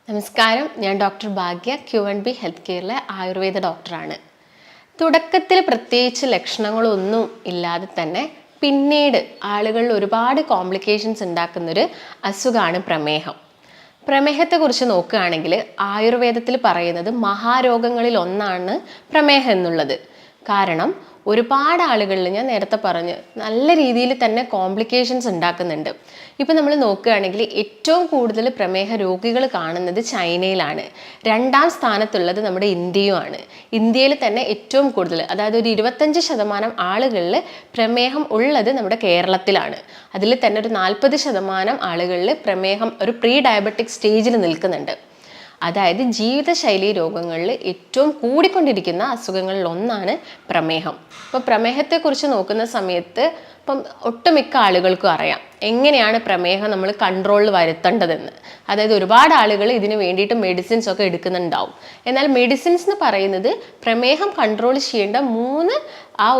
നമസ്കാരം, ഞാൻ ഡോക്ടർ ഭാഗ്യ Q&B health കെയറിലെ Ayurveda ഡോക്ടറാണ്. തുടക്കത്തിൽ പ്രത്യേകിച്ച് ലക്ഷണങ്ങളൊന്നും ഇല്ലാതെ തന്നെ പിന്നീട് ആളുകളിൽ ഒരുപാട് കോംപ്ലിക്കേഷൻസ് ഉണ്ടാക്കുന്നൊരു അസുഖമാണ് പ്രമേഹം. പ്രമേഹത്തെക്കുറിച്ച് നോക്കുകയാണെങ്കിൽ ആയുർവേദത്തിൽ പറയുന്നത് മഹാരോഗങ്ങളിൽ ഒന്നാണ് പ്രമേഹം എന്നുള്ളത്. കാരണം ഒരുപാട് ആളുകളിൽ ഞാൻ നേരത്തെ പറഞ്ഞ് നല്ല രീതിയിൽ തന്നെ കോംപ്ലിക്കേഷൻസ് ഉണ്ടാക്കുന്നുണ്ട്. ഇപ്പം നമ്മൾ നോക്കുകയാണെങ്കിൽ ഏറ്റവും കൂടുതൽ പ്രമേഹ രോഗികൾ കാണുന്നത് ചൈനയിലാണ്. രണ്ടാം സ്ഥാനത്തുള്ളത് നമ്മുടെ ഇന്ത്യയുമാണ്. ഇന്ത്യയിൽ തന്നെ ഏറ്റവും കൂടുതൽ, അതായത് ഒരു 25% ആളുകളിൽ പ്രമേഹം ഉള്ളത് നമ്മുടെ കേരളത്തിലാണ്. അതിൽ തന്നെ ഒരു 40% ആളുകളിൽ പ്രമേഹം ഒരു പ്രീ ഡയബറ്റിക് സ്റ്റേജിൽ നിൽക്കുന്നുണ്ട്. അതായത് ജീവിതശൈലി രോഗങ്ങളിൽ ഏറ്റവും കൂടിക്കൊണ്ടിരിക്കുന്ന അസുഖങ്ങളിൽ ഒന്നാണ് പ്രമേഹം. അപ്പോൾ പ്രമേഹത്തെക്കുറിച്ച് നോക്കുന്ന സമയത്ത് ഇപ്പം ഒട്ടുമിക്ക ആളുകൾക്കും അറിയാം എങ്ങനെയാണ് പ്രമേഹം നമ്മൾ കൺട്രോളിൽ വരുത്തേണ്ടതെന്ന്. അതായത് ഒരുപാട് ആളുകൾ ഇതിന് വേണ്ടിയിട്ട് മെഡിസിൻസ് ഒക്കെ എടുക്കുന്നുണ്ടാവും. എന്നാൽ മെഡിസിൻസ് എന്ന് പറയുന്നത് പ്രമേഹം കൺട്രോൾ ചെയ്യേണ്ട 3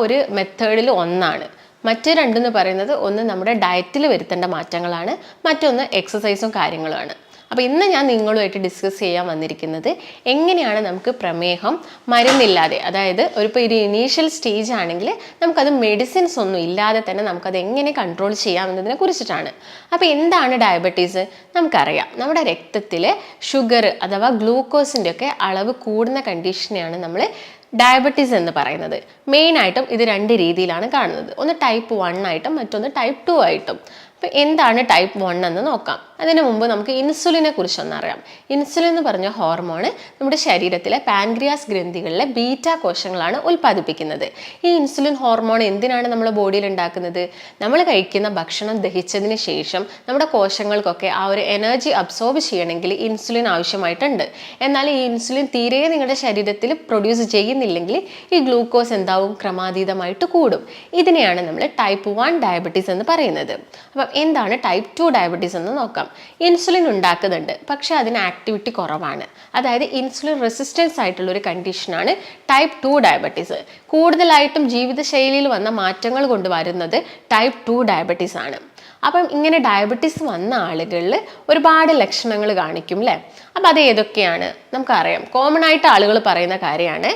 ഒരു മെത്തേഡിൽ ഒന്നാണ്. മറ്റ് രണ്ടെന്ന് പറയുന്നത് ഒന്ന് നമ്മുടെ ഡയറ്റിൽ വരുത്തേണ്ട മാറ്റങ്ങളാണ്, മറ്റൊന്ന് എക്സസൈസും കാര്യങ്ങളുമാണ്. അപ്പോൾ ഇന്ന് ഞാൻ നിങ്ങളുമായിട്ട് ഡിസ്കസ് ചെയ്യാൻ വന്നിരിക്കുന്നത് എങ്ങനെയാണ് നമുക്ക് പ്രമേഹം മരുന്നില്ലാതെ, അതായത് ഒരു ഇനീഷ്യൽ സ്റ്റേജ് ആണെങ്കിൽ നമുക്കത് മെഡിസിൻസ് ഒന്നും ഇല്ലാതെ തന്നെ നമുക്കത് എങ്ങനെ കൺട്രോൾ ചെയ്യാമെന്നതിനെ കുറിച്ചിട്ടാണ്. അപ്പോൾ എന്താണ് ഡയബറ്റീസ്? നമുക്കറിയാം, നമ്മുടെ രക്തത്തിൽ ഷുഗർ അഥവാ ഗ്ലൂക്കോസിൻ്റെ ഒക്കെ അളവ് കൂടുന്ന കണ്ടീഷനെയാണ് നമ്മൾ ഡയബറ്റീസ് എന്ന് പറയുന്നത്. മെയിനായിട്ടും ഇത് 2 രീതിയിലാണ് കാണുന്നത്. ഒന്ന് ടൈപ്പ് 1 ആയിട്ടും മറ്റൊന്ന് ടൈപ്പ് 2 ആയിട്ടും. അപ്പോൾ എന്താണ് ടൈപ്പ് 1 എന്ന് നോക്കാം. അതിനു മുമ്പ് നമുക്ക് ഇൻസുലിനെ കുറിച്ചൊന്നറിയാം. ഇൻസുലിൻ എന്ന് പറഞ്ഞ ഹോർമോൺ നമ്മുടെ ശരീരത്തിലെ പാൻക്രിയാസ് ഗ്രന്ഥികളിലെ ബീറ്റ കോശങ്ങളാണ് ഉൽപ്പാദിപ്പിക്കുന്നത്. ഈ ഇൻസുലിൻ ഹോർമോൺ എന്തിനാണ് നമ്മുടെ ബോഡിയിൽ ഉണ്ടാക്കുന്നത്? നമ്മൾ കഴിക്കുന്ന ഭക്ഷണം ദഹിച്ചതിന് ശേഷം നമ്മുടെ കോശങ്ങൾക്കൊക്കെ ആ ഒരു എനർജി അബ്സോർബ് ചെയ്യണമെങ്കിൽ ഇൻസുലിൻ ആവശ്യമായിട്ടുണ്ട്. എന്നാൽ ഈ ഇൻസുലിൻ തീരെ നിങ്ങളുടെ ശരീരത്തിൽ പ്രൊഡ്യൂസ് ചെയ്യുന്നില്ലെങ്കിൽ ഈ ഗ്ലൂക്കോസ് എന്താവും? ക്രമാതീതമായിട്ട് കൂടും. ഇതിനെയാണ് നമ്മൾ ടൈപ്പ് 1 ഡയബറ്റീസ് എന്ന് പറയുന്നത്. അപ്പം എന്താണ് ടൈപ്പ് 2 ഡയബറ്റീസ് എന്ന് നോക്കാം. ഇൻസുലിൻ ഉണ്ടാക്കുന്നുണ്ട്, പക്ഷെ അതിന് ആക്ടിവിറ്റി കുറവാണ്. അതായത് ഇൻസുലിൻ റെസിസ്റ്റൻസ് ആയിട്ടുള്ള ഒരു കണ്ടീഷനാണ് ടൈപ്പ് 2 ഡയബറ്റീസ്. കൂടുതലായിട്ടും ജീവിതശൈലിയിൽ വന്ന മാറ്റങ്ങൾ കൊണ്ട് വരുന്നത് ടൈപ്പ് 2 ഡയബറ്റീസ് ആണ്. അപ്പം ഇങ്ങനെ ഡയബറ്റീസ് വന്ന ആളുകളിൽ ഒരുപാട് ലക്ഷണങ്ങൾ കാണിക്കും അല്ലേ? അപ്പം അത് ഏതൊക്കെയാണ് നമുക്കറിയാം. കോമൺ ആയിട്ട് ആളുകൾ പറയുന്ന കാര്യമാണ്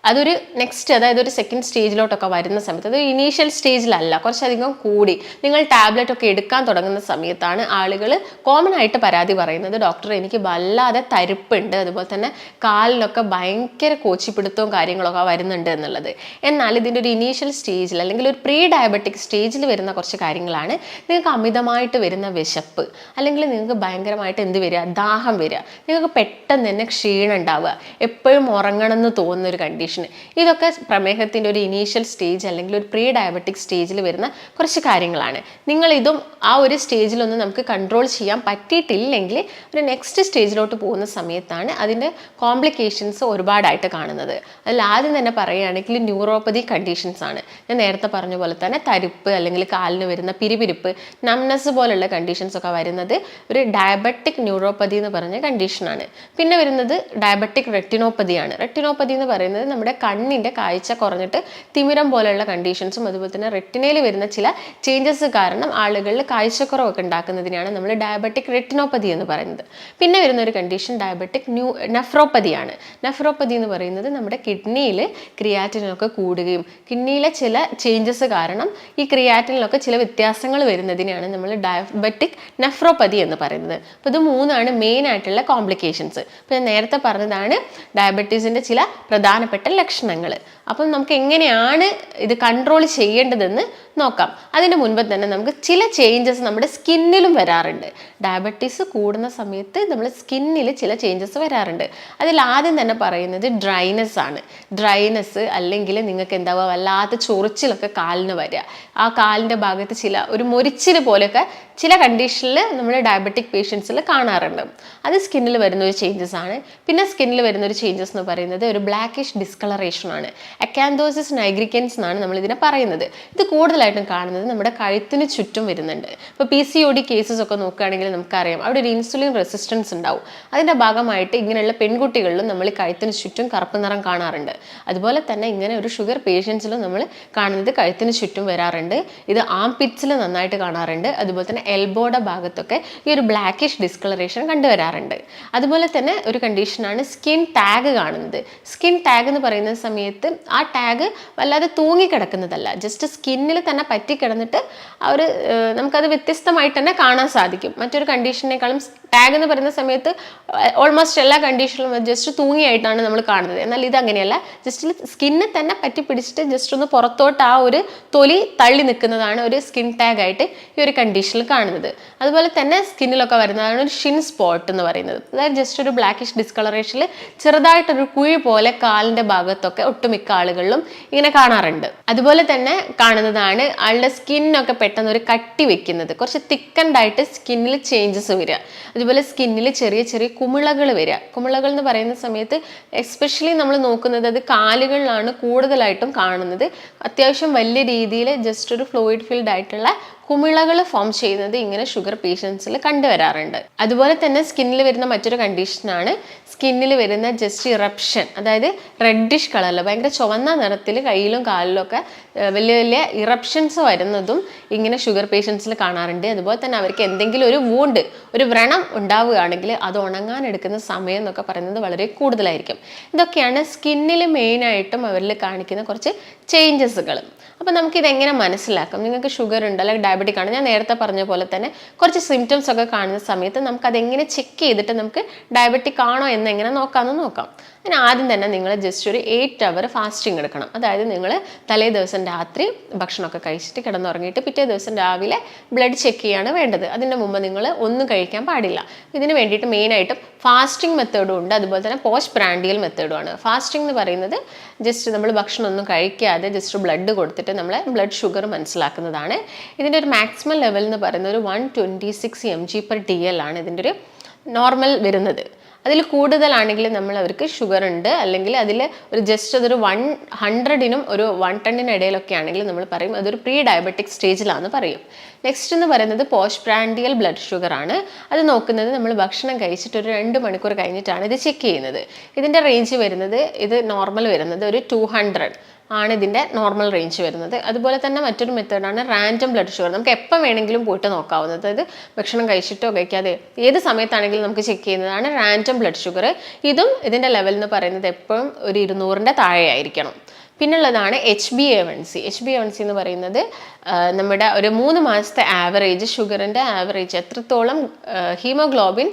അതൊരു നെക്സ്റ്റ്, അതായത് ഒരു സെക്കൻഡ് സ്റ്റേജിലോട്ടൊക്കെ വരുന്ന സമയത്ത്, അത് ഇനീഷ്യൽ സ്റ്റേജിലല്ല, കുറച്ചധികം കൂടി നിങ്ങൾ ടാബ്ലറ്റ് ഒക്കെ എടുക്കാൻ തുടങ്ങുന്ന സമയത്താണ് ആളുകൾ കോമൺ ആയിട്ട് പരാതി പറയുന്നത്, ഡോക്ടർ എനിക്ക് വല്ലാതെ തരിപ്പുണ്ട്, അതുപോലെ തന്നെ കാലിനൊക്കെ ഭയങ്കര കോച്ചിപ്പിടുത്തവും കാര്യങ്ങളൊക്കെ വരുന്നുണ്ട് എന്നുള്ളത്. എന്നാൽ ഇതിൻ്റെ ഒരു ഇനീഷ്യൽ സ്റ്റേജിൽ അല്ലെങ്കിൽ ഒരു പ്രീ ഡയബറ്റിക് സ്റ്റേജിൽ വരുന്ന കുറച്ച് കാര്യങ്ങളാണ്. നിങ്ങൾക്ക് അമിതമായിട്ട് വരുന്ന വിശപ്പ്, അല്ലെങ്കിൽ നിങ്ങൾക്ക് ഭയങ്കരമായിട്ട് എന്ത് വരിക? ദാഹം വരിക, നിങ്ങൾക്ക് പെട്ടെന്ന് തന്നെ ക്ഷീണം ഉണ്ടാവുക, എപ്പോഴും ഉറങ്ങണം എന്ന് തോന്നുന്ന ഒരു കണ്ടീഷൻ. ഇതൊക്കെ പ്രമേഹത്തിൻ്റെ ഒരു ഇനീഷ്യൽ സ്റ്റേജ് അല്ലെങ്കിൽ ഒരു പ്രീ ഡയബറ്റിക് സ്റ്റേജിൽ വരുന്ന കുറച്ച് കാര്യങ്ങളാണ്. നിങ്ങൾ ഇതും ആ ഒരു സ്റ്റേജിലൊന്നും നമുക്ക് കൺട്രോൾ ചെയ്യാൻ പറ്റിയിട്ടില്ലെങ്കിൽ ഒരു നെക്സ്റ്റ് സ്റ്റേജിലോട്ട് പോകുന്ന സമയത്താണ് അതിൻ്റെ കോംപ്ലിക്കേഷൻസ് ഒരുപാടായിട്ട് കാണുന്നത്. അതിൽ ആദ്യം തന്നെ പറയുകയാണെങ്കിൽ ന്യൂറോപ്പതി കണ്ടീഷൻസ് ആണ്. ഞാൻ നേരത്തെ പറഞ്ഞ പോലെ തന്നെ തരിപ്പ്, അല്ലെങ്കിൽ കാലിന് വരുന്ന പിരിപിരിപ്പ്, നംനെസ് പോലുള്ള കണ്ടീഷൻസ് ഒക്കെ വരുന്നത് ഒരു ഡയബറ്റിക് ന്യൂറോപ്പതി എന്ന് പറഞ്ഞ കണ്ടീഷനാണ്. പിന്നെ വരുന്നത് ഡയബറ്റിക് റെറ്റിനോപ്പതിയാണ്. റെറ്റിനോപ്പതി എന്ന് പറയുന്നത് നമ്മുടെ കണ്ണിൻ്റെ കാഴ്ച കുറഞ്ഞിട്ട് തിമിരം പോലെയുള്ള കണ്ടീഷൻസും, അതുപോലെ തന്നെ റെറ്റിനയിൽ വരുന്ന ചില ചേഞ്ചസ് കാരണം ആളുകളിൽ കാഴ്ചക്കുറവൊക്കെ ഉണ്ടാക്കുന്നതിനാണ് നമ്മൾ ഡയബറ്റിക് റെറ്റിനോപ്പതി എന്ന് പറയുന്നത്. പിന്നെ വരുന്ന ഒരു കണ്ടീഷൻ ഡയബറ്റിക് നെഫ്രോപ്പതിയാണ്. നെഫ്രോപ്പതി എന്ന് പറയുന്നത് നമ്മുടെ കിഡ്നിയിൽ ക്രിയാറ്റിനൊക്കെ കൂടുകയും കിഡ്നിയിലെ ചില ചേഞ്ചസ് കാരണം ഈ ക്രിയാറ്റിനിലൊക്കെ ചില വ്യത്യാസങ്ങൾ വരുന്നതിനെയാണ് നമ്മൾ ഡയബറ്റിക് നെഫ്രോപ്പതി എന്ന് പറയുന്നത്. അപ്പോൾ ഇത് 3 മെയിൻ ആയിട്ടുള്ള കോംപ്ലിക്കേഷൻസ്. അപ്പോൾ ഞാൻ നേരത്തെ പറഞ്ഞതാണ് ഡയബറ്റീസിൻ്റെ ചില പ്രധാനപ്പെട്ട ലക്ഷണങ്ങൾ. അപ്പം നമുക്ക് എങ്ങനെയാണ് ഇത് കൺട്രോൾ ചെയ്യേണ്ടതെന്ന് നോക്കാം. അതിന് മുൻപ് തന്നെ നമുക്ക് ചില ചേഞ്ചസ് നമ്മുടെ സ്കിന്നിലും വരാറുണ്ട്. ഡയബറ്റീസ് കൂടുന്ന സമയത്ത് നമ്മുടെ സ്കിന്നിൽ ചില ചേഞ്ചസ് വരാറുണ്ട്. അതിൽ ആദ്യം തന്നെ പറയുന്നത് ഡ്രൈനെസ് ആണ്. ഡ്രൈനെസ് അല്ലെങ്കിൽ നിങ്ങൾക്ക് എന്താവുക, വല്ലാത്ത ചൊറിച്ചിലൊക്കെ കാലിന് വരിക, ആ കാലിൻ്റെ ഭാഗത്ത് ഒരു മൊരിച്ചിൽ പോലെയൊക്കെ ചില കണ്ടീഷനിൽ നമ്മൾ ഡയബറ്റിക് പേഷ്യൻസിൽ കാണാറുണ്ട്. അത് സ്കിന്നിൽ വരുന്ന ഒരു ചേഞ്ചസ് ആണ്. പിന്നെ സ്കിന്നിൽ വരുന്ന ഒരു ചേഞ്ചസ് എന്ന് പറയുന്നത് ഒരു ബ്ലാക്കിഷ് ഡിസ്കളറേഷൻ ആണ്. അക്കാന്തോസിസ് നൈഗ്രിക്കൻസ് എന്നാണ് നമ്മൾ ഇതിനെ പറയുന്നത്. ഇത് കൂടുതലായിട്ട് കൂടുതലായിട്ടും കാണുന്നത് നമ്മുടെ കഴുത്തിന് ചുറ്റും വരുന്നുണ്ട്. ഇപ്പോൾ PCOD കേസസ് ഒക്കെ നോക്കുകയാണെങ്കിൽ നമുക്കറിയാം അവിടെ ഒരു ഇൻസുലിൻ റെസിസ്റ്റൻസ് ഉണ്ടാവും. അതിൻ്റെ ഭാഗമായിട്ട് ഇങ്ങനെയുള്ള പെൺകുട്ടികളിലും നമ്മൾ കഴുത്തിന് ചുറ്റും കറുപ്പ് നിറം കാണാറുണ്ട്. അതുപോലെ തന്നെ ഇങ്ങനെ ഒരു ഷുഗർ പേഷ്യൻസിലും നമ്മൾ കാണുന്നത് കഴുത്തിന് ചുറ്റും വരാറുണ്ട്. ഇത് ആംപിറ്റ്സിൽ നന്നായിട്ട് കാണാറുണ്ട്. അതുപോലെ തന്നെ എൽബോയുടെ ഭാഗത്തൊക്കെ ഈ ഒരു ബ്ലാക്കിഷ് ഡിസ്കളറേഷൻ കണ്ടുവരാറുണ്ട്. അതുപോലെ തന്നെ ഒരു കണ്ടീഷനാണ് സ്കിൻ ടാഗ് കാണുന്നത്. സ്കിൻ ടാഗ് എന്ന് പറയുന്ന സമയത്ത് ആ ടാഗ് വല്ലാതെ തൂങ്ങിക്കിടക്കുന്നതല്ല, ജസ്റ്റ് സ്കിന്നിൽ തന്നെ പറ്റിക്കിടന്നിട്ട് നമുക്കത് വ്യത്യസ്തമായിട്ട് തന്നെ കാണാൻ സാധിക്കും. മറ്റൊരു കണ്ടീഷനേക്കാളും ടാഗ് എന്ന് പറയുന്ന സമയത്ത് ഓൾമോസ്റ്റ് എല്ലാ കണ്ടീഷനിലും ജസ്റ്റ് തൂങ്ങിയായിട്ടാണ് നമ്മൾ കാണുന്നത്. എന്നാൽ ഇത് അങ്ങനെയല്ല, ജസ്റ്റ് സ്കിന്നിൽ തന്നെ പറ്റി പിടിച്ചിട്ട് ജസ്റ്റ് ഒന്ന് പുറത്തോട്ട് ആ ഒരു തൊലി തള്ളി നിൽക്കുന്നതാണ് ഒരു സ്കിൻ ടാഗ് ആയിട്ട് ഈ ഒരു കണ്ടീഷനിൽ കാണുന്നത്. അതുപോലെ തന്നെ സ്കിന്നിലൊക്കെ വരുന്നതാണ് ഒരു ഷിൻ സ്പോട്ട് എന്ന് പറയുന്നത്. അതായത് ജസ്റ്റ് ഒരു ബ്ലാക്കിഷ് ഡിസ്കളറേഷനിൽ ചെറുതായിട്ടൊരു കുഴി പോലെ കാലിൻ്റെ ഭാഗത്തൊക്കെ ഒട്ടുമിക്ക ആളുകളിലും ഇങ്ങനെ കാണാറുണ്ട്. അതുപോലെ തന്നെ കാണുന്നതാണ് ആളുടെ സ്കിന്നൊക്കെ പെട്ടെന്ന് ഒരു കട്ടി വെക്കുന്നത്, കുറച്ച് തിക്കൻഡ് ആയിട്ട് സ്കിന്നിൽ ചേഞ്ചസ് വരിക. അതുപോലെ സ്കിന്നിൽ ചെറിയ ചെറിയ കുമിളകൾ വരിക. കുമിളകൾ എന്ന് പറയുന്ന സമയത്ത് എസ്പെഷ്യലി നമ്മൾ നോക്കുന്നത് അത് കാലുകളിലാണ് കൂടുതലായിട്ടും കാണുന്നത്. അത്യാവശ്യം വലിയ രീതിയിൽ ജസ്റ്റ് ഒരു ഫ്ലൂയിഡ് ഫിൽഡ് ആയിട്ടുള്ള കുമിളകൾ ഫോം ചെയ്യുന്നത് ഇങ്ങനെ ഷുഗർ പേഷ്യൻസിൽ കണ്ടുവരാറുണ്ട്. അതുപോലെ തന്നെ സ്കിന്നിൽ വരുന്ന മറ്റൊരു കണ്ടീഷനാണ് സ്കിന്നിൽ വരുന്ന ജസ്റ്റ് ഇറപ്ഷൻ, അതായത് റെഡിഷ് കളറിൽ ഭയങ്കര ചുവന്ന നിറത്തിൽ കയ്യിലും കാലിലും ഒക്കെ വലിയ വലിയ ഇറപ്ഷൻസ് വരുന്നതും ഇങ്ങനെ ഷുഗർ പേഷ്യൻസിൽ കാണാറുണ്ട്. അതുപോലെ തന്നെ അവർക്ക് എന്തെങ്കിലും ഒരു വൂണ്ട്, ഒരു വ്രണം ഉണ്ടാവുകയാണെങ്കിൽ അത് ഉണങ്ങാൻ എടുക്കുന്ന സമയം എന്നൊക്കെ പറയുന്നത് വളരെ കൂടുതലായിരിക്കും. ഇതൊക്കെയാണ് സ്കിന്നിൽ മെയിനായിട്ടും അവരിൽ കാണിക്കുന്ന കുറച്ച് ചേഞ്ചസുകൾ. അപ്പോൾ നമുക്കിതെങ്ങനെ മനസ്സിലാക്കാം? നിങ്ങൾക്ക് ഷുഗർ ഉണ്ട് അല്ലെങ്കിൽ ഡയബറ്റിക് ആണ്, ഞാൻ നേരത്തെ പറഞ്ഞ പോലെ തന്നെ കുറച്ച് സിംറ്റംസ് ഒക്കെ കാണുന്ന സമയത്ത് നമുക്കതെങ്ങനെ ചെക്ക് ചെയ്തിട്ട് നമുക്ക് ഡയബറ്റിക് ആണോ എന്നെങ്ങനെ നോക്കാമെന്ന് നോക്കാം. അതിന് ആദ്യം തന്നെ നിങ്ങൾ ജസ്റ്റ് ഒരു 8 hour ഫാസ്റ്റിംഗ് എടുക്കണം. അതായത് നിങ്ങൾ തലേ ദിവസം രാത്രി ഭക്ഷണമൊക്കെ കഴിച്ചിട്ട് കിടന്നുറങ്ങിയിട്ട് പിറ്റേ ദിവസം രാവിലെ ബ്ലഡ് ചെക്ക് ചെയ്യാണ് വേണ്ടത്. അതിൻ്റെ മുമ്പ് നിങ്ങൾ ഒന്നും കഴിക്കാൻ പാടില്ല. ഇതിന് വേണ്ടിയിട്ട് മെയിനായിട്ടും ഫാസ്റ്റിംഗ് മെത്തേഡും ഉണ്ട്, അതുപോലെ തന്നെ പോസ്റ്റ് പ്രാൻഡിയൽ മെത്തേഡുമാണ്. ഫാസ്റ്റിംഗ് എന്ന് പറയുന്നത് ജസ്റ്റ് നമ്മൾ ഭക്ഷണമൊന്നും കഴിക്കാതെ ജസ്റ്റ് ബ്ലഡ് കൊടുത്തിട്ട് നമ്മളെ ബ്ലഡ് ഷുഗർ മനസ്സിലാക്കുന്നതാണ്. ഇതിൻ്റെ ഒരു മാക്സിമം ലെവൽ എന്ന് പറയുന്നത് ഒരു 126 mg/dl ആണ് ഇതിൻ്റെ ഒരു നോർമൽ വരുന്നത്. അതിൽ കൂടുതലാണെങ്കിൽ നമ്മൾ അവർക്ക് ഷുഗർ ഉണ്ട്, അല്ലെങ്കിൽ അതിൽ ഒരു ജസ്റ്റ് അതൊരു 100നും ഒരു 110നും ഇടയിലൊക്കെ ആണെങ്കിൽ നമ്മൾ പറയും അതൊരു പ്രീ ഡയബറ്റിക് സ്റ്റേജിലാണെന്ന് പറയും. നെക്സ്റ്റ് എന്ന് പറയുന്നത് പോസ്റ്റ് പ്രാൻഡിയൽ ബ്ലഡ് ഷുഗർ ആണ്. അത് നോക്കുന്നത് നമ്മൾ ഭക്ഷണം കഴിച്ചിട്ട് ഒരു 2 മണിക്കൂർ കഴിഞ്ഞിട്ടാണ് ഇത് ചെക്ക് ചെയ്യുന്നത്. ഇതിൻ്റെ റേഞ്ച് വരുന്നത്, ഇത് നോർമൽ വരുന്നത് ഒരു 200 ആണ് ഇതിൻ്റെ നോർമൽ റേഞ്ച് വരുന്നത്. അതുപോലെ തന്നെ മറ്റൊരു മെത്തേഡാണ് റാൻഡം ബ്ലഡ് ഷുഗർ. നമുക്ക് എപ്പോൾ വേണമെങ്കിലും പോയിട്ട് നോക്കാവുന്നത്, അതായത് ഭക്ഷണം കഴിച്ചിട്ടോ കഴിക്കാതെ ഏത് സമയത്താണെങ്കിലും നമുക്ക് ചെക്ക് ചെയ്യുന്നതാണ് റാൻഡം ബ്ലഡ് ഷുഗർ. ഇതും ഇതിൻ്റെ ലെവൽ എന്ന് പറയുന്നത് എപ്പോഴും ഒരു 200ൻ്റെ താഴെ ആയിരിക്കണം. പിന്നുള്ളതാണ് HbA1c. HbA1c എന്ന് പറയുന്നത് നമ്മുടെ ഒരു 3 മാസത്തെ ആവറേജ് ഷുഗറിൻ്റെ ആവറേജ് എത്രത്തോളം ഹീമോഗ്ലോബിൻ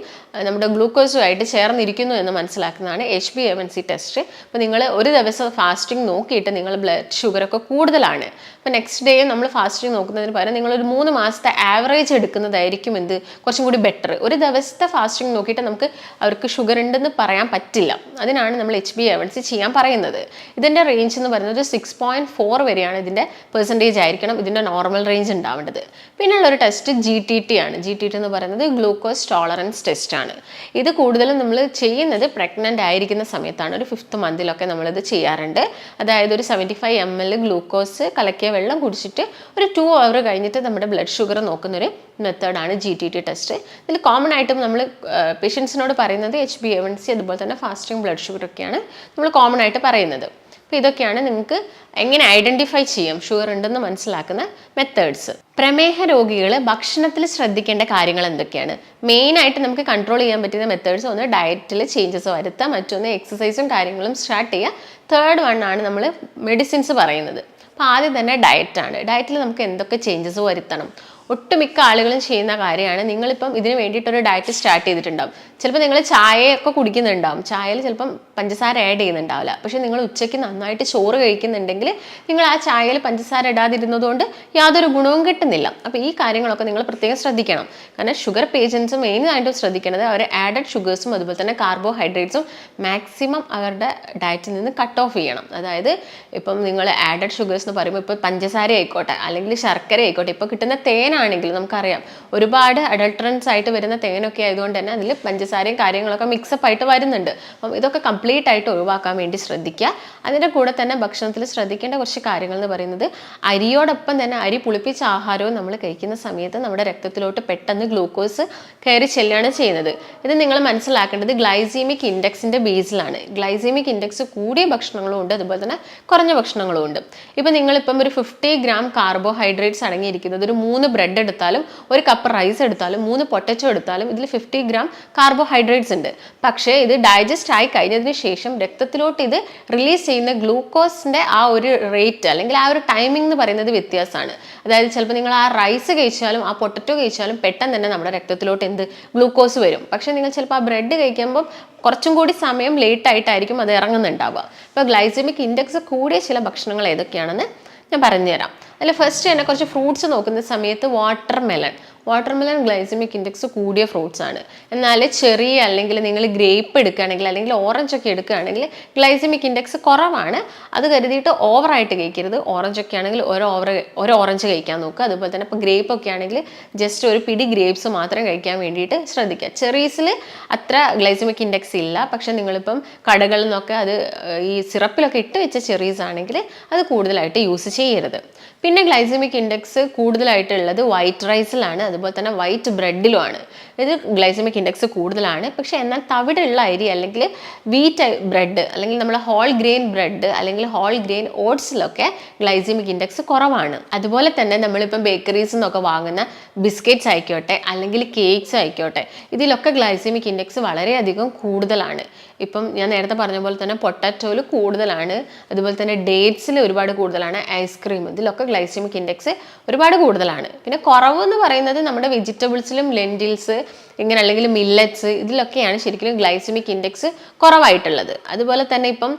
നമ്മുടെ ഗ്ലൂക്കോസുമായിട്ട് ചേർന്നിരിക്കുന്നു എന്ന് മനസ്സിലാക്കുന്നതാണ് HbA1c ടെസ്റ്റ്. അപ്പോൾ നിങ്ങൾ ഒരു ദിവസം ഫാസ്റ്റിംഗ് നോക്കിയിട്ട് നിങ്ങൾ ബ്ലഡ് ഷുഗറൊക്കെ കൂടുതലാണ്, അപ്പോൾ നെക്സ്റ്റ് ഡേ നമ്മൾ ഫാസ്റ്റിംഗ് നോക്കുന്നതിന് പകരം നിങ്ങളൊരു 3 മാസത്തെ ആവറേജ് എടുക്കുന്നതായിരിക്കും കുറച്ചും കൂടി ബെറ്റർ. ഒരു ദിവസത്തെ ഫാസ്റ്റിംഗ് നോക്കിയിട്ട് നമുക്ക് അവർക്ക് ഷുഗർ ഉണ്ടെന്ന് പറയാൻ പറ്റില്ല. അതിനാണ് നമ്മൾ HbA1c ചെയ്യാൻ പറയുന്നത്. ഇതിൻ്റെ റേഞ്ച് എന്ന് പറയുന്നത് 6.4 വരെയാണ് ഇതിൻ്റെ പെർസെൻറ്റേജ് ആയിരിക്കണം ഇതിൻ്റെ നോർമൽ റേഞ്ച് ഉണ്ടാവേണ്ടത്. പിന്നെയുള്ളൊരു ടെസ്റ്റ് GTT ആണ്. GTT എന്ന് പറയുന്നത് ഗ്ലൂക്കോസ് ടോളറൻസ് ടെസ്റ്റ് ആണ്. ഇത് കൂടുതലും നമ്മൾ ചെയ്യുന്നത് പ്രഗ്നൻ്റ് ആയിരിക്കുന്ന സമയത്താണ്. ഒരു 5th മന്തിലൊക്കെ നമ്മളിത് ചെയ്യാറുണ്ട്. അതായത് ഒരു 75 ml ഗ്ലൂക്കോസ് കലക്കിയ വെള്ളം കുടിച്ചിട്ട് ഒരു 2 hour കഴിഞ്ഞിട്ട് നമ്മുടെ ബ്ലഡ് ഷുഗർ നോക്കുന്നൊരു മെത്തേഡാണ് GTT ടെസ്റ്റ്. ഇതിൽ കോമൺ ആയിട്ടും നമ്മൾ പേഷ്യൻസിനോട് പറയുന്നത് HbA1c അതുപോലെ തന്നെ ഫാസ്റ്റിംഗ് ബ്ലഡ് ഷുഗർ ഒക്കെയാണ് നമ്മൾ കോമൺ ആയിട്ട് പറയുന്നത്. അപ്പോൾ ഇതൊക്കെയാണ് നിങ്ങൾക്ക് എങ്ങനെ ഐഡൻറ്റിഫൈ ചെയ്യാം ഷുഗർ ഉണ്ടെന്ന് മനസ്സിലാക്കുന്ന മെത്തേഡ്സ്. പ്രമേഹ രോഗികൾ ഭക്ഷണത്തിൽ ശ്രദ്ധിക്കേണ്ട കാര്യങ്ങൾ എന്തൊക്കെയാണ്? മെയിനായിട്ട് നമുക്ക് കൺട്രോൾ ചെയ്യാൻ പറ്റുന്ന മെത്തേഡ്സ്, ഒന്ന് ഡയറ്റിൽ ചേഞ്ചസ് വരുത്തുക, മറ്റൊന്ന് എക്സസൈസും കാര്യങ്ങളും സ്റ്റാർട്ട് ചെയ്യുക, തേർഡ് വൺ ആണ് നമ്മൾ മെഡിസിൻസ് പറയുന്നത്. അപ്പോൾ ആദ്യം തന്നെ ഡയറ്റാണ്. ഡയറ്റിൽ നമുക്ക് എന്തൊക്കെ ചേഞ്ചസ് വരുത്തണം? ഒട്ടുമിക്ക ആളുകളും ചെയ്യുന്ന കാര്യമാണ്, നിങ്ങളിപ്പം ഇതിന് വേണ്ടിയിട്ടൊരു ഡയറ്റ് സ്റ്റാർട്ട് ചെയ്തിട്ടുണ്ടാവും. ചിലപ്പോൾ നിങ്ങൾ ചായയൊക്കെ കുടിക്കുന്നുണ്ടാവും, ചായയിൽ ചിലപ്പം പഞ്ചസാര ആഡ് ചെയ്യുന്നുണ്ടാവില്ല. പക്ഷേ നിങ്ങൾ ഉച്ചയ്ക്ക് നന്നായിട്ട് ചോറ് കഴിക്കുന്നുണ്ടെങ്കിൽ നിങ്ങൾ ആ ചായയിൽ പഞ്ചസാര ഇടാതിരുന്നതുകൊണ്ട് യാതൊരു ഗുണവും കിട്ടുന്നില്ല. അപ്പോൾ ഈ കാര്യങ്ങളൊക്കെ നിങ്ങൾ പ്രത്യേകം ശ്രദ്ധിക്കണം. കാരണം ഷുഗർ പേഷ്യൻസ് മെയിനായിട്ടും ശ്രദ്ധിക്കേണ്ടത് അവർ ആഡഡ് ഷുഗേഴ്സും അതുപോലെ തന്നെ കാർബോഹൈഡ്രേറ്റ്സും മാക്സിമം അവരുടെ ഡയറ്റിൽ നിന്ന് കട്ട് ഓഫ് ചെയ്യണം. അതായത് ഇപ്പം നിങ്ങൾ ആഡഡ് ഷുഗേഴ്സ് എന്ന് പറയുമ്പോൾ ഇപ്പോൾ പഞ്ചസാര ആയിക്കോട്ടെ അല്ലെങ്കിൽ ശർക്കര ആയിക്കോട്ടെ, ഇപ്പോൾ കിട്ടുന്ന തേനാണെങ്കിൽ നമുക്കറിയാം ഒരുപാട് അഡൾട്രൻസ് ആയിട്ട് വരുന്ന തേനൊക്കെ ആയതുകൊണ്ട് തന്നെ അതിൽ പഞ്ചസാര പഞ്ചസാരയും കാര്യങ്ങളൊക്കെ മിക്സപ്പ് ആയിട്ട് വരുന്നുണ്ട്. അപ്പം ഇതൊക്കെ കംപ്ലീറ്റ് ആയിട്ട് ഒഴിവാക്കാൻ വേണ്ടി ശ്രദ്ധിക്കുക. അതിൻ്റെ കൂടെ തന്നെ ഭക്ഷണത്തിൽ ശ്രദ്ധിക്കേണ്ട കുറച്ച് കാര്യങ്ങൾ എന്ന് പറയുന്നത്, അരിയോടൊപ്പം തന്നെ അരി പുളിപ്പിച്ച ആഹാരവും നമ്മൾ കഴിക്കുന്ന സമയത്ത് നമ്മുടെ രക്തത്തിലോട്ട് പെട്ടെന്ന് ഗ്ലൂക്കോസ് കയറി ചെല്ലുകയാണ് ചെയ്യുന്നത്. ഇത് നിങ്ങൾ മനസ്സിലാക്കേണ്ടത് ഗ്ലൈസീമിക് ഇൻഡെക്സിൻ്റെ ബേസിലാണ്. ഗ്ലൈസീമിക് ഇൻഡെക്സ് കൂടിയ ഭക്ഷണങ്ങളും ഉണ്ട്, അതുപോലെ തന്നെ കുറഞ്ഞ ഭക്ഷണങ്ങളും ഉണ്ട്. ഇപ്പം നിങ്ങളിപ്പം ഒരു 50 ഗ്രാം കാർബോഹൈഡ്രേറ്റ്സ് അടങ്ങിയിരിക്കുന്നത് ഒരു 3 ബ്രെഡ് എടുത്താലും 1 കപ്പ് റൈസ് എടുത്താലും 3 പൊട്ടറ്റോ എടുത്താലും ഇതിൽ 50 ഗ്രാം കാർബോഹൈഡ്രേറ്റ്സ് ഉണ്ട്. പക്ഷേ ഇത് ഡൈജസ്റ്റ് ആയി കഴിഞ്ഞതിന് ശേഷം രക്തത്തിലോട്ട് ഇത് റിലീസ് ചെയ്യുന്ന ഗ്ലൂക്കോസിൻ്റെ ആ ഒരു റേറ്റ് അല്ലെങ്കിൽ ആ ഒരു ടൈമിംഗ് എന്ന് പറയുന്നത് വ്യത്യാസമാണ്. അതായത് ചിലപ്പോൾ നിങ്ങൾ ആ റൈസ് കഴിച്ചാലും ആ പൊട്ടറ്റോ കഴിച്ചാലും പെട്ടെന്ന് തന്നെ നമ്മുടെ രക്തത്തിലോട്ട് ഗ്ലൂക്കോസ് വരും. പക്ഷേ നിങ്ങൾ ചിലപ്പോൾ ആ ബ്രെഡ് കഴിക്കുമ്പോൾ കുറച്ചും കൂടി സമയം ലേറ്റ് ആയിട്ടായിരിക്കും അത് ഇറങ്ങുന്നുണ്ടാവുക. ഇപ്പോൾ ഗ്ലൈസമിക് ഇൻഡെക്സ് കൂടിയ ചില ഭക്ഷണങ്ങൾ ഏതൊക്കെയാണെന്ന് ഞാൻ പറഞ്ഞുതരാം. അതിൽ ഫസ്റ്റ് തന്നെ കുറച്ച് ഫ്രൂട്ട്സ് നോക്കുന്ന സമയത്ത് വാട്ടർമെലൺ ഗ്ലൈസമിക് ഇൻഡെക്സ് കൂടിയ ഫ്രൂട്ട്സ് ആണ്. എന്നാൽ ചെറി അല്ലെങ്കിൽ നിങ്ങൾ ഗ്രേപ്പ് എടുക്കുകയാണെങ്കിൽ അല്ലെങ്കിൽ ഓറഞ്ച് ഒക്കെ എടുക്കുകയാണെങ്കിൽ ഗ്ലൈസമിക് ഇൻഡെക്സ് കുറവാണ്. അത് കരുതിയിട്ട് ഓവറായിട്ട് കഴിക്കരുത്. ഓറഞ്ച് ഒക്കെ ആണെങ്കിൽ ഒരു ഓറഞ്ച് കഴിക്കാൻ നോക്കുക. അതുപോലെ തന്നെ ഇപ്പോൾ ഗ്രേപ്പ് ഒക്കെ ആണെങ്കിൽ ജസ്റ്റ് ഒരു പിടി ഗ്രേപ്സ് മാത്രം കഴിക്കാൻ വേണ്ടിയിട്ട് ശ്രദ്ധിക്കുക. ചെറീസിൽ അത്ര ഗ്ലൈസമിക് ഇൻഡെക്സ് ഇല്ല, പക്ഷെ നിങ്ങളിപ്പം കടകളിൽ നിന്നൊക്കെ അത് ഈ സിറപ്പിലൊക്കെ ഇട്ട് വെച്ച ചെറീസ് ആണെങ്കിൽ അത് കൂടുതലായിട്ട് യൂസ് ചെയ്യരുത്. പിന്നെ ഗ്ലൈസമിക് ഇൻഡെക്സ് കൂടുതലായിട്ടുള്ളത് വൈറ്റ് റൈസിലാണ്, അതുപോലെ തന്നെ വൈറ്റ് ബ്രെഡിലുമാണ്. ഇത് ഗ്ലൈസമിക് ഇൻഡെക്സ് കൂടുതലാണ്. പക്ഷേ എന്നാൽ തവിടുള്ള അരി അല്ലെങ്കിൽ വീറ്റ് ബ്രെഡ് അല്ലെങ്കിൽ നമ്മൾ ഹോൾ ഗ്രെയിൻ ബ്രെഡ് അല്ലെങ്കിൽ ഹോൾ ഗ്രെയിൻ ഓട്സിലൊക്കെ ഗ്ലൈസമിക് ഇൻഡെക്സ് കുറവാണ്. അതുപോലെ തന്നെ നമ്മളിപ്പം ബേക്കറീസിൽ നിന്നൊക്കെ വാങ്ങുന്ന ബിസ്ക്കറ്റ്സ് ആയിക്കോട്ടെ അല്ലെങ്കിൽ കേക്ക്സ് ആയിക്കോട്ടെ, ഇതിലൊക്കെ ഗ്ലൈസമിക് ഇൻഡെക്സ് വളരെയധികം കൂടുതലാണ്. ഇപ്പം ഞാൻ നേരത്തെ പറഞ്ഞ പോലെ തന്നെ പൊട്ടാറ്റോയിൽ കൂടുതലാണ്, അതുപോലെ തന്നെ ഡേറ്റ്സിൽ ഒരുപാട് കൂടുതലാണ്, ഐസ്ക്രീം ഇതിലൊക്കെ ഗ്ലൈസമിക് ഇൻഡെക്സ് ഒരുപാട് കൂടുതലാണ്. പിന്നെ കുറവ് എന്ന് പറയുന്നത് നമ്മുടെ വെജിറ്റബിൾസിലും ലെൻറ്റിൽസ് ഇങ്ങനെ അല്ലെങ്കിൽ മില്ലറ്റ്സ് ഇതിലൊക്കെയാണ് ശരിക്കും ഗ്ലൈസമിക് ഇൻഡെക്സ് കുറവായിട്ടുള്ളത്. അതുപോലെ തന്നെ ഇപ്പം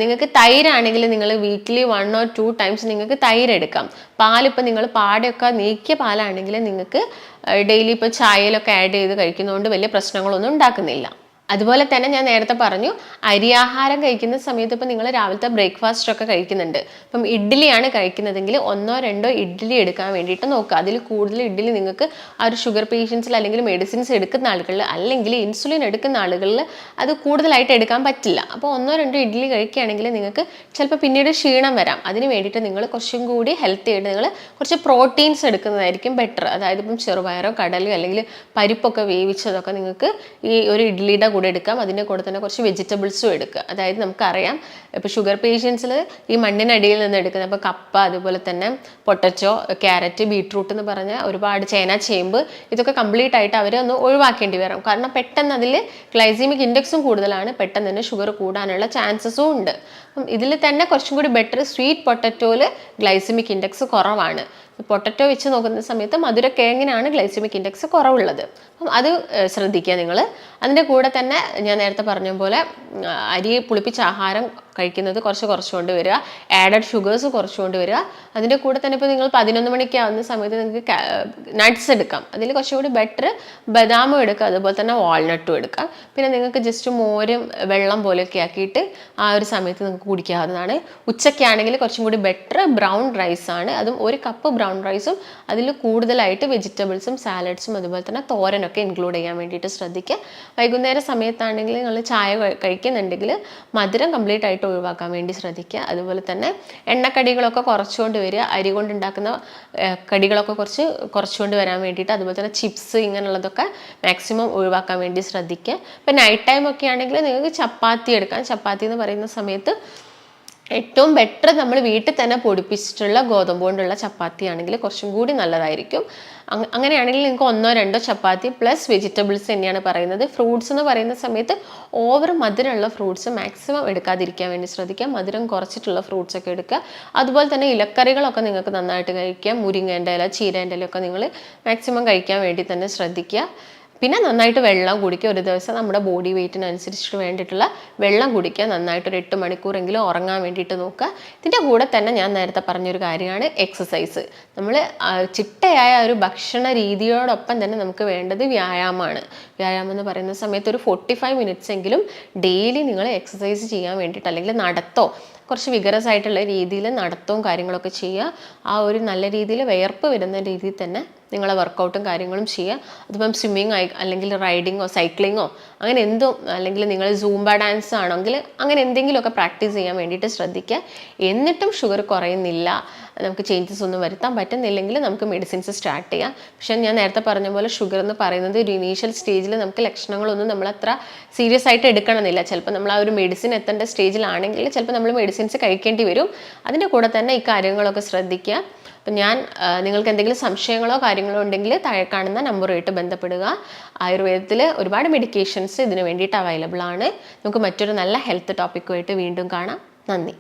നിങ്ങൾക്ക് തൈരാണെങ്കിൽ നിങ്ങൾ വീക്ക്ലി 1 or 2 ടൈംസ് നിങ്ങൾക്ക് തൈര് എടുക്കാം. പാലിപ്പോൾ നിങ്ങൾ പാടയൊക്കെ നീക്കിയ പാലാണെങ്കിൽ നിങ്ങൾക്ക് ഡെയിലി ഇപ്പോൾ ചായയിലൊക്കെ ആഡ് ചെയ്ത് കഴിക്കുന്നതുകൊണ്ട് വലിയ പ്രശ്നങ്ങളൊന്നും ഉണ്ടാക്കുന്നില്ല. അതുപോലെ തന്നെ ഞാൻ നേരത്തെ പറഞ്ഞു, അരിയാഹാരം കഴിക്കുന്ന സമയത്ത് ഇപ്പം നിങ്ങൾ രാവിലത്തെ ബ്രേക്ക്ഫാസ്റ്റ് ഒക്കെ കഴിക്കുന്നുണ്ട്. ഇപ്പം ഇഡ്ഡലിയാണ് കഴിക്കുന്നതെങ്കിൽ 1 or 2 ഇഡ്ഡലി എടുക്കാൻ വേണ്ടിയിട്ട് നോക്കുക. അതിൽ കൂടുതൽ ഇഡ്ഡലി നിങ്ങൾക്ക് ആ ഒരു ഷുഗർ പേഷ്യൻസിൽ അല്ലെങ്കിൽ മെഡിസിൻസ് എടുക്കുന്ന ആളുകളിൽ അല്ലെങ്കിൽ ഇൻസുലിൻ എടുക്കുന്ന ആളുകളിൽ അത് കൂടുതലായിട്ട് എടുക്കാൻ പറ്റില്ല. അപ്പോൾ 1 or 2 ഇഡ്ഡലി കഴിക്കുകയാണെങ്കിൽ നിങ്ങൾക്ക് ചിലപ്പോൾ പിന്നീട് ക്ഷീണം വരാം. അതിന് വേണ്ടിയിട്ട് നിങ്ങൾ കുറച്ചും കൂടി ഹെൽത്തി ആയിട്ട് നിങ്ങൾ കുറച്ച് പ്രോട്ടീൻസ് എടുക്കുന്നതായിരിക്കും ബെറ്റർ. അതായത് ഇപ്പം ചെറുപയറോ കടലയോ അല്ലെങ്കിൽ പരിപ്പൊക്കെ വേവിച്ചതൊക്കെ നിങ്ങൾക്ക് ഈ ഒരു ഇഡ്ഡലിയുടെ കൂടെ എടുക്കാം. അതിൻ്റെ കൂടെ തന്നെ കുറച്ച് വെജിറ്റബിൾസും എടുക്കുക. അതായത് നമുക്കറിയാം ഇപ്പോൾ ഷുഗർ പേഷ്യൻസിൽ ഈ മണ്ണിനടിയിൽ നിന്ന് എടുക്കുന്നത് ഇപ്പോൾ കപ്പ, അതുപോലെ തന്നെ പൊട്ടറ്റോ, ക്യാരറ്റ്, ബീട്രൂട്ട് എന്ന് പറഞ്ഞ ഒരുപാട് ചേന, ചേമ്പ് ഇതൊക്കെ കംപ്ലീറ്റ് ആയിട്ട് അവരൊന്ന് ഒഴിവാക്കേണ്ടി വരും. കാരണം പെട്ടെന്ന് അതിൽ ഗ്ലൈസമിക് ഇൻഡെക്സും കൂടുതലാണ്, പെട്ടെന്ന് തന്നെ ഷുഗർ കൂടാനുള്ള ചാൻസസും ഉണ്ട്. അപ്പം ഇതിൽ തന്നെ കുറച്ചും കൂടി ബെറ്റർ സ്വീറ്റ് പൊട്ടറ്റോയിൽ ഗ്ലൈസമിക് ഇൻഡെക്സ് കുറവാണ്. പൊട്ടറ്റോ വെച്ച് നോക്കുന്ന സമയത്ത് മധുരക്കിഴങ്ങിനാണ് ഗ്ലൈസമിക് ഇൻഡെക്സ് കുറവുള്ളത്. അപ്പം അത് ശ്രദ്ധിക്കുക നിങ്ങൾ. അതിൻ്റെ കൂടെ തന്നെ ഞാൻ നേരത്തെ പറഞ്ഞ പോലെ അരി പുളിപ്പിച്ച ആഹാരം കഴിക്കുന്നത് കുറച്ചുകൊണ്ട് വരിക, ആഡഡ് ഷുഗേഴ്സ് കുറച്ചുകൊണ്ട് വരിക. അതിൻ്റെ കൂടെ തന്നെ ഇപ്പോൾ നിങ്ങൾ 11 മണിക്ക് ആവുന്ന സമയത്ത് നിങ്ങൾക്ക് നട്ട്സ് എടുക്കാം. അതിൽ കുറച്ചുകൂടി ബെറ്റർ ബദാമും എടുക്കുക, അതുപോലെ തന്നെ വാൾനട്ടും എടുക്കാം. പിന്നെ നിങ്ങൾക്ക് ജസ്റ്റ് മോരും വെള്ളം പോലെയൊക്കെ ആക്കിയിട്ട് ആ ഒരു സമയത്ത് നിങ്ങൾക്ക് കുടിക്കാവുന്നതാണ്. ഉച്ചയ്ക്കാണെങ്കിൽ കുറച്ചും കൂടി ബെറ്റർ ബ്രൗൺ റൈസാണ്. അതും 1 കപ്പ് ബ്രൗൺ റൈസും അതിൽ കൂടുതലായിട്ട് വെജിറ്റബിൾസും സാലഡ്സും അതുപോലെ തന്നെ തോരനൊക്കെ ഇൻക്ലൂഡ് ചെയ്യാൻ വേണ്ടിയിട്ട് ശ്രദ്ധിക്കുക. വൈകുന്നേര സമയത്താണെങ്കിൽ നിങ്ങൾ ചായ കഴിക്കുന്നുണ്ടെങ്കിൽ മധുരം കംപ്ലീറ്റ് ആയിട്ട് ഒഴിവാക്കാൻ വേണ്ടി ശ്രദ്ധിക്കുക. അതുപോലെ തന്നെ എണ്ണക്കടികളൊക്കെ കുറച്ചുകൊണ്ട് വരിക. അരി കൊണ്ടുണ്ടാക്കുന്ന കടികളൊക്കെ കുറച്ചുകൊണ്ട് വരാൻ വേണ്ടിയിട്ട്, അതുപോലെ തന്നെ ചിപ്സ് ഇങ്ങനെയുള്ളതൊക്കെ മാക്സിമം ഒഴിവാക്കാൻ വേണ്ടി ശ്രദ്ധിക്കുക. ഇപ്പം നൈറ്റ് ടൈം ഒക്കെ ആണെങ്കിൽ നിങ്ങൾക്ക് ചപ്പാത്തി എടുക്കാം. ചപ്പാത്തി എന്ന് പറയുന്ന സമയത്ത് ഏറ്റവും ബെറ്റർ നമ്മൾ വീട്ടിൽ തന്നെ പൊടിപ്പിച്ചിട്ടുള്ള ഗോതമ്പ് കൊണ്ടുള്ള ചപ്പാത്തി ആണെങ്കിൽ കുറച്ചും കൂടി നല്ലതായിരിക്കും. അങ്ങനെയാണെങ്കിൽ നിങ്ങൾക്ക് 1 or 2 ചപ്പാത്തി പ്ലസ് വെജിറ്റബിൾസ് തന്നെയാണ് പറയുന്നത്. ഫ്രൂട്ട്സ് എന്ന് പറയുന്ന സമയത്ത് ഓവർ മധുരമുള്ള ഫ്രൂട്ട്സ് മാക്സിമം എടുക്കാതിരിക്കാൻ വേണ്ടി ശ്രദ്ധിക്കുക. മധുരം കുറച്ചിട്ടുള്ള ഫ്രൂട്ട്സ് ഒക്കെ എടുക്കുക. അതുപോലെ തന്നെ ഇലക്കറികളൊക്കെ നിങ്ങൾക്ക് നന്നായിട്ട് കഴിക്കുക. മുരിങ്ങേൻ്റെ ഇല, ചീരേൻ്റെ ഇലയൊക്കെ നിങ്ങൾ മാക്സിമം കഴിക്കാൻ വേണ്ടി തന്നെ ശ്രദ്ധിക്കുക. പിന്നെ നന്നായിട്ട് വെള്ളം കുടിക്കുക. ഒരു ദിവസം നമ്മുടെ ബോഡി വെയ്റ്റിനനുസരിച്ചിട്ട് വേണ്ടിയിട്ടുള്ള വെള്ളം കുടിക്കുക. നന്നായിട്ടൊരു 8 മണിക്കൂറെങ്കിലും ഉറങ്ങാൻ വേണ്ടിയിട്ട് നോക്കുക. ഇതിൻ്റെ കൂടെ തന്നെ ഞാൻ നേരത്തെ പറഞ്ഞൊരു കാര്യമാണ് എക്സസൈസ്. നമ്മൾ ചിട്ടയായ ഒരു ഭക്ഷണ രീതിയോടൊപ്പം തന്നെ നമുക്ക് വേണ്ടത് വ്യായാമമാണ്. വ്യായാമം എന്ന് പറയുന്ന സമയത്ത് ഒരു 45 മിനിറ്റ്സ് എങ്കിലും ഡെയിലി നിങ്ങൾ എക്സസൈസ് ചെയ്യാൻ വേണ്ടിയിട്ട് അല്ലെങ്കിൽ നടത്തോ കുറച്ച് വിഗറസ് ആയിട്ടുള്ള രീതിയിൽ നടത്തവും കാര്യങ്ങളൊക്കെ ചെയ്യുക. ആ ഒരു നല്ല രീതിയിൽ വിയർപ്പ് വരുന്ന രീതിയിൽ തന്നെ നിങ്ങൾ വർക്കൗട്ടും കാര്യങ്ങളും ചെയ്യുക. അതിപ്പം സ്വിമ്മിങ് ആയി അല്ലെങ്കിൽ റൈഡിങ്ങോ സൈക്ലിങ്ങോ അങ്ങനെ എന്തോ, അല്ലെങ്കിൽ നിങ്ങൾ സൂംബ ഡാൻസ് ആണെങ്കിൽ അങ്ങനെ എന്തെങ്കിലുമൊക്കെ പ്രാക്ടീസ് ചെയ്യാൻ വേണ്ടിയിട്ട് ശ്രദ്ധിക്കുക. എന്നിട്ടും ഷുഗർ കുറയുന്നില്ല, നമുക്ക് ചേഞ്ചസ് ഒന്നും വരുത്താൻ പറ്റുന്നില്ലെങ്കിൽ നമുക്ക് മെഡിസിൻസ് സ്റ്റാർട്ട് ചെയ്യാം. പക്ഷേ ഞാൻ നേരത്തെ പറഞ്ഞ പോലെ ഷുഗർ എന്ന് പറയുന്നത് ഒരു ഇനീഷ്യൽ സ്റ്റേജിൽ നമുക്ക് ലക്ഷണങ്ങളൊന്നും നമ്മൾ അത്ര സീരിയസ് ആയിട്ട് എടുക്കണമെന്നില്ല. ചിലപ്പോൾ നമ്മൾ ആ ഒരു മെഡിസിൻ എത്തേണ്ട സ്റ്റേജിലാണെങ്കിൽ ചിലപ്പോൾ നമ്മൾ മെഡിസിൻസ് കഴിക്കേണ്ടി വരും. അതിൻ്റെ കൂടെ തന്നെ ഈ കാര്യങ്ങളൊക്കെ ശ്രദ്ധിക്കുക. അപ്പം ഞാൻ നിങ്ങൾക്ക് എന്തെങ്കിലും സംശയങ്ങളോ കാര്യങ്ങളോ ഉണ്ടെങ്കിൽ താഴെ കാണുന്ന നമ്പറുമായിട്ട് ബന്ധപ്പെടുക. ആയുർവേദത്തിൽ ഒരുപാട് മെഡിക്കേഷൻസ് ഇതിന് വേണ്ടിയിട്ട് അവൈലബിൾ ആണ്. നമുക്ക് മറ്റൊരു നല്ല ഹെൽത്ത് ടോപ്പിക്കുമായിട്ട് വീണ്ടും കാണാം. നന്ദി.